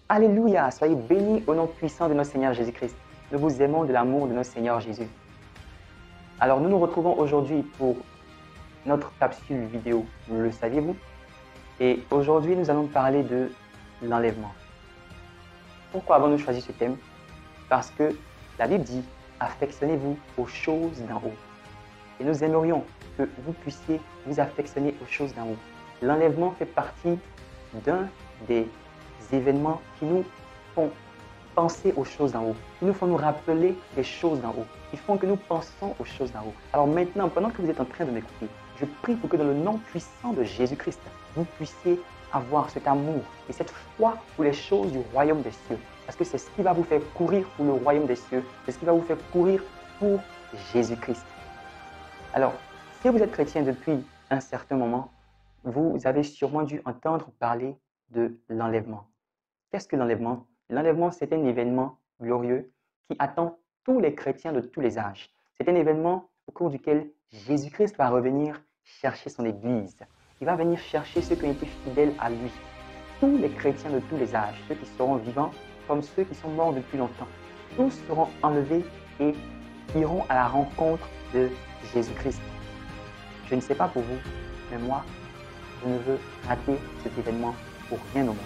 Alléluia, soyez bénis au nom puissant de notre Seigneur Jésus-Christ. Nous vous aimons de l'amour de notre Seigneur Jésus. Alors, nous nous retrouvons aujourd'hui pour notre capsule vidéo, le saviez-vous? Et aujourd'hui, nous allons parler de l'enlèvement. Pourquoi avons-nous choisi ce thème? Parce que la Bible dit « Affectionnez-vous aux choses d'en haut ». Et nous aimerions que vous puissiez vous affectionner aux choses d'en haut. L'enlèvement fait partie d'un des événements qui nous font penser aux choses d'en haut, qui nous font nous rappeler les choses d'en haut, qui font que nous pensons aux choses d'en haut. Alors maintenant, pendant que vous êtes en train de m'écouter, je prie pour que dans le nom puissant de Jésus-Christ, vous puissiez avoir cet amour et cette foi pour les choses du royaume des cieux. Parce que c'est ce qui va vous faire courir pour le royaume des cieux, c'est ce qui va vous faire courir pour Jésus-Christ. Alors, si vous êtes chrétien depuis un certain moment, vous avez sûrement dû entendre parler de l'enlèvement. Qu'est-ce que l'enlèvement? L'enlèvement, c'est un événement glorieux qui attend tous les chrétiens de tous les âges. C'est un événement au cours duquel Jésus-Christ va revenir chercher son Église. Il va venir chercher ceux qui ont été fidèles à lui. Tous les chrétiens de tous les âges, ceux qui seront vivants comme ceux qui sont morts depuis longtemps, tous seront enlevés et iront à la rencontre de Jésus-Christ. Je ne sais pas pour vous, mais moi, je ne veux rater cet événement pour rien au monde.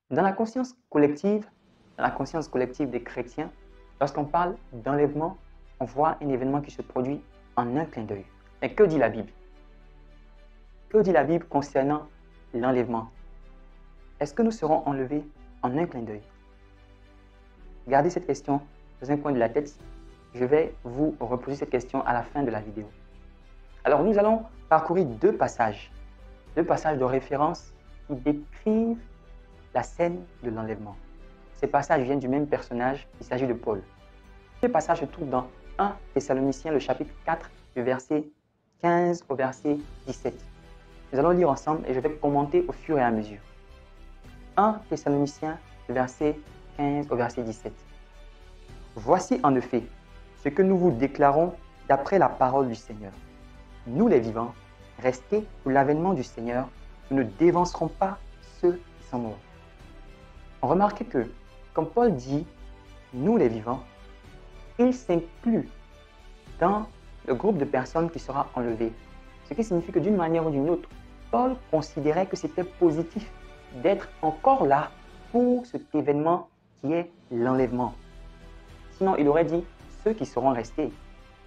Dans la conscience collective des chrétiens, lorsqu'on parle d'enlèvement, on voit un événement qui se produit en un clin d'œil. Mais que dit la Bible? Que dit la Bible concernant l'enlèvement? Est-ce que nous serons enlevés en un clin d'œil? Gardez cette question dans un coin de la tête. Je vais vous reposer cette question à la fin de la vidéo. Alors, nous allons parcourir deux passages de référence qui décrivent la scène de l'enlèvement. Ces passages viennent du même personnage, il s'agit de Paul. Ce passage se trouve dans 1 Thessaloniciens, le chapitre 4, du verset 15 au verset 17. Nous allons lire ensemble et je vais commenter au fur et à mesure. 1 Thessaloniciens, le verset 15 au verset 17. Voici en effet ce que nous vous déclarons d'après la parole du Seigneur. Nous les vivants, restés pour l'avènement du Seigneur, nous ne dévancerons pas ceux qui sont morts. Remarquez que, comme Paul dit « nous les vivants », il s'inclut dans le groupe de personnes qui sera enlevé. Ce qui signifie que d'une manière ou d'une autre, Paul considérait que c'était positif d'être encore là pour cet événement qui est l'enlèvement. Sinon, il aurait dit « ceux qui seront restés ».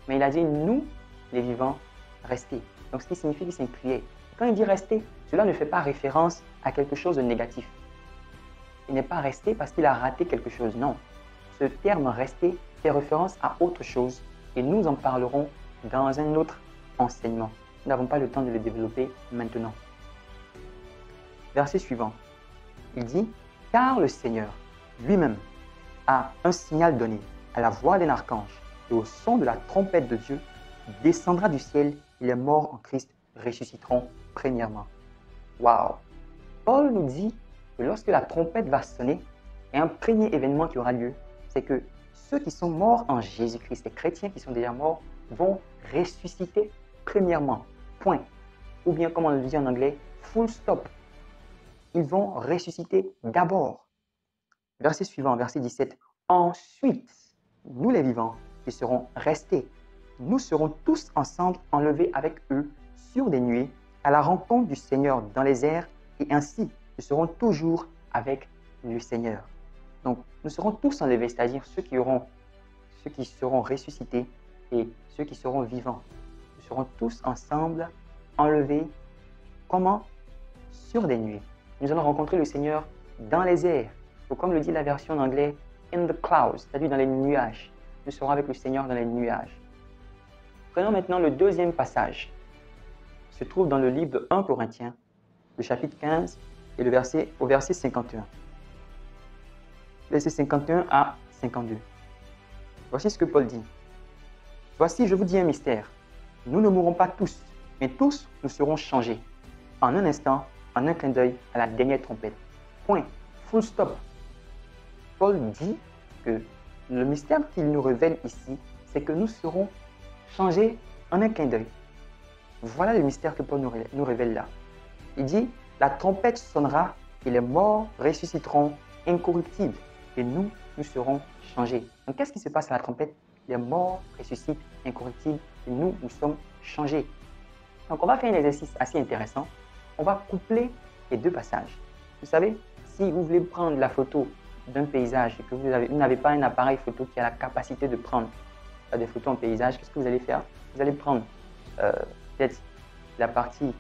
Mais il a dit « nous, les vivants, restés ». Donc, ce qui signifie qu'il s'incluait. Quand il dit « rester », cela ne fait pas référence à quelque chose de négatif. Il n'est pas resté parce qu'il a raté quelque chose, non. Ce terme « rester » fait référence à autre chose et nous en parlerons dans un autre enseignement. Nous n'avons pas le temps de le développer maintenant. Verset suivant. Il dit « Car le Seigneur lui-même a un signal donné à la voix d'un archange et au son de la trompette de Dieu, descendra du ciel et les morts en Christ ressusciteront premièrement. » Waouh! Paul nous dit que lorsque la trompette va sonner, et un premier événement qui aura lieu, c'est que ceux qui sont morts en Jésus-Christ, les chrétiens qui sont déjà morts, vont ressusciter premièrement. Point. Ou bien, comme on le dit en anglais, full stop. Ils vont ressusciter d'abord. Verset suivant, verset 17. Ensuite, nous les vivants qui serons restés, nous serons tous ensemble enlevés avec eux sur des nuées à la rencontre du Seigneur dans les airs et ainsi nous serons toujours avec le Seigneur. Donc, nous serons tous enlevés, c'est-à-dire ceux qui seront ressuscités et ceux qui seront vivants. Nous serons tous ensemble enlevés. Comment? Sur des nuées. Nous allons rencontrer le Seigneur dans les airs. Ou comme le dit la version en anglais, in the clouds, c'est-à-dire dans les nuages. Nous serons avec le Seigneur dans les nuages. Prenons maintenant le deuxième passage. Il se trouve dans le livre de 1 Corinthiens, le chapitre 15 et au verset 51. Verset 51 à 52. Voici ce que Paul dit. Voici, je vous dis un mystère. Nous ne mourrons pas tous, mais tous nous serons changés. En un instant, en un clin d'œil, à la dernière trompette. Point. Full stop. Paul dit que le mystère qu'il nous révèle ici, c'est que nous serons changés en un clin d'œil. Voilà le mystère que Paul nous révèle là. Il dit, la trompette sonnera et les morts ressusciteront incorruptibles et nous serons changés. Donc, qu'est-ce qui se passe à la trompette? Les morts ressuscitent incorruptibles et nous sommes changés. Donc, on va faire un exercice assez intéressant. On va coupler les deux passages. Vous savez, si vous voulez prendre la photo d'un paysage et que vous n'avez pas un appareil photo qui a la capacité de prendre des photos en paysage, qu'est-ce que vous allez faire? Vous allez prendre peut-être la partie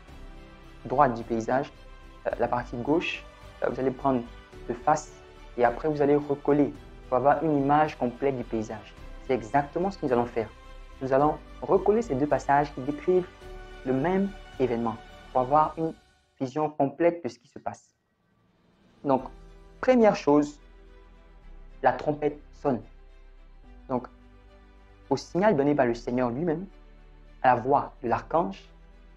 droite du paysage, la partie gauche, vous allez prendre de face et après vous allez recoller pour avoir une image complète du paysage. C'est exactement ce que nous allons faire. Nous allons recoller ces deux passages qui décrivent le même événement pour avoir une vision complète de ce qui se passe. Donc, première chose, la trompette sonne. Donc, au signal donné par le Seigneur lui-même, à la voix de l'archange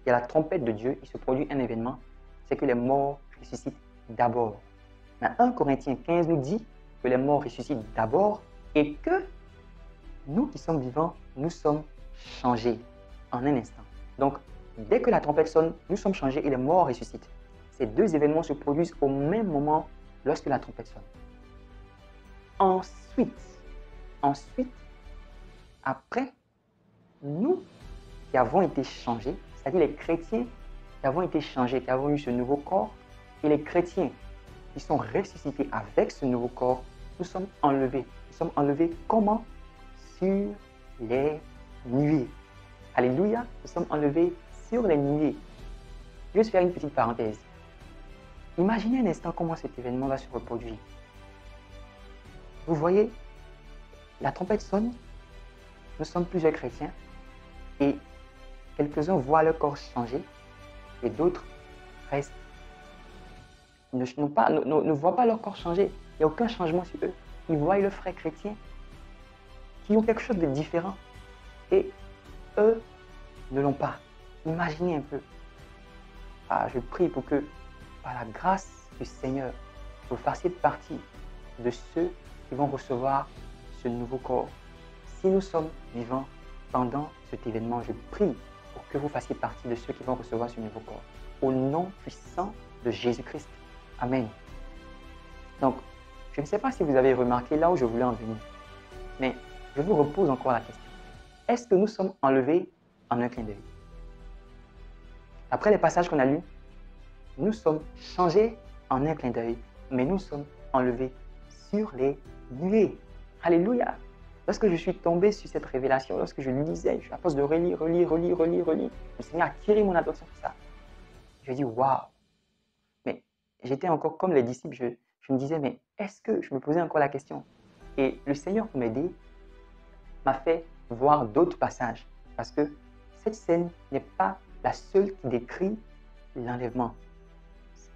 et à la trompette de Dieu, il se produit un événement, c'est que les morts ressuscitent d'abord. Dans 1 Corinthiens 15 nous dit que les morts ressuscitent d'abord et que nous qui sommes vivants, nous sommes changés en un instant. Donc, dès que la trompette sonne, nous sommes changés et les morts ressuscitent. Ces deux événements se produisent au même moment lorsque la trompette sonne. Ensuite, après, nous qui avons été changés, c'est-à-dire les chrétiens qui avons été changés, qui avons eu ce nouveau corps, et les chrétiens qui sont ressuscités avec ce nouveau corps, nous sommes enlevés. Nous sommes enlevés comment? Sur les nuées. Alléluia, nous sommes enlevés sur les nuées. Je vais faire une petite parenthèse. Imaginez un instant comment cet événement va se reproduire. Vous voyez, la trompette sonne, nous sommes plusieurs chrétiens et quelques-uns voient leur corps changer et d'autres restent, ne voient pas leur corps changer. Il n'y a aucun changement sur eux. Ils voient leurs frères chrétiens qui ont quelque chose de différent et eux ne l'ont pas. Imaginez un peu. Je prie pour que, par la grâce du Seigneur, vous fassiez partie de ceux qui vont recevoir ce nouveau corps. Si nous sommes vivants pendant cet événement, je prie pour que vous fassiez partie de ceux qui vont recevoir ce nouveau corps. Au nom puissant de Jésus-Christ. Amen. Donc, je ne sais pas si vous avez remarqué là où je voulais en venir, mais je vous repose encore la question. Est-ce que nous sommes enlevés en un clin d'œil? Après les passages qu'on a lus, nous sommes changés en un clin d'œil, mais nous sommes enlevés sur les nuées. Alléluia! Lorsque je suis tombé sur cette révélation, lorsque je lisais, à force de relire, le Seigneur a tiré mon attention sur ça. Je dis, waouh! Mais j'étais encore comme les disciples, je me disais, mais est-ce que, je me posais encore la question. Et le Seigneur, pour m'aider, m'a fait voir d'autres passages. Parce que cette scène n'est pas la seule qui décrit l'enlèvement.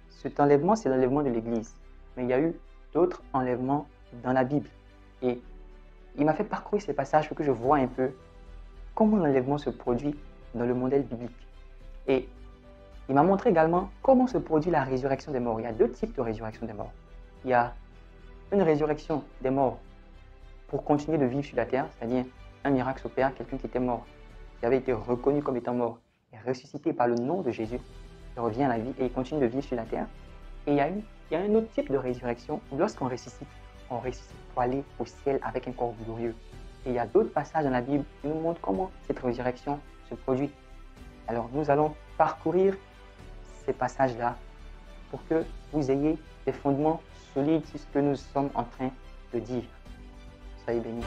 Cet enlèvement, c'est l'enlèvement de l'Église. Mais il y a eu d'autres enlèvements dans la Bible. Et il m'a fait parcourir ces passages pour que je vois un peu comment l'enlèvement se produit dans le modèle biblique. Et il m'a montré également comment se produit la résurrection des morts. Il y a deux types de résurrection des morts. Il y a une résurrection des morts pour continuer de vivre sur la terre, c'est-à-dire un miracle s'opère, quelqu'un qui était mort, qui avait été reconnu comme étant mort, est ressuscité par le nom de Jésus, il revient à la vie et il continue de vivre sur la terre. Et il y a un autre type de résurrection où lorsqu'on ressuscite, on ressuscite pour aller au ciel avec un corps glorieux. Et il y a d'autres passages dans la Bible qui nous montrent comment cette résurrection se produit. Alors nous allons parcourir ces passages-là pour que vous ayez des fondements solides sur ce que nous sommes en train de dire. Soyez bénis.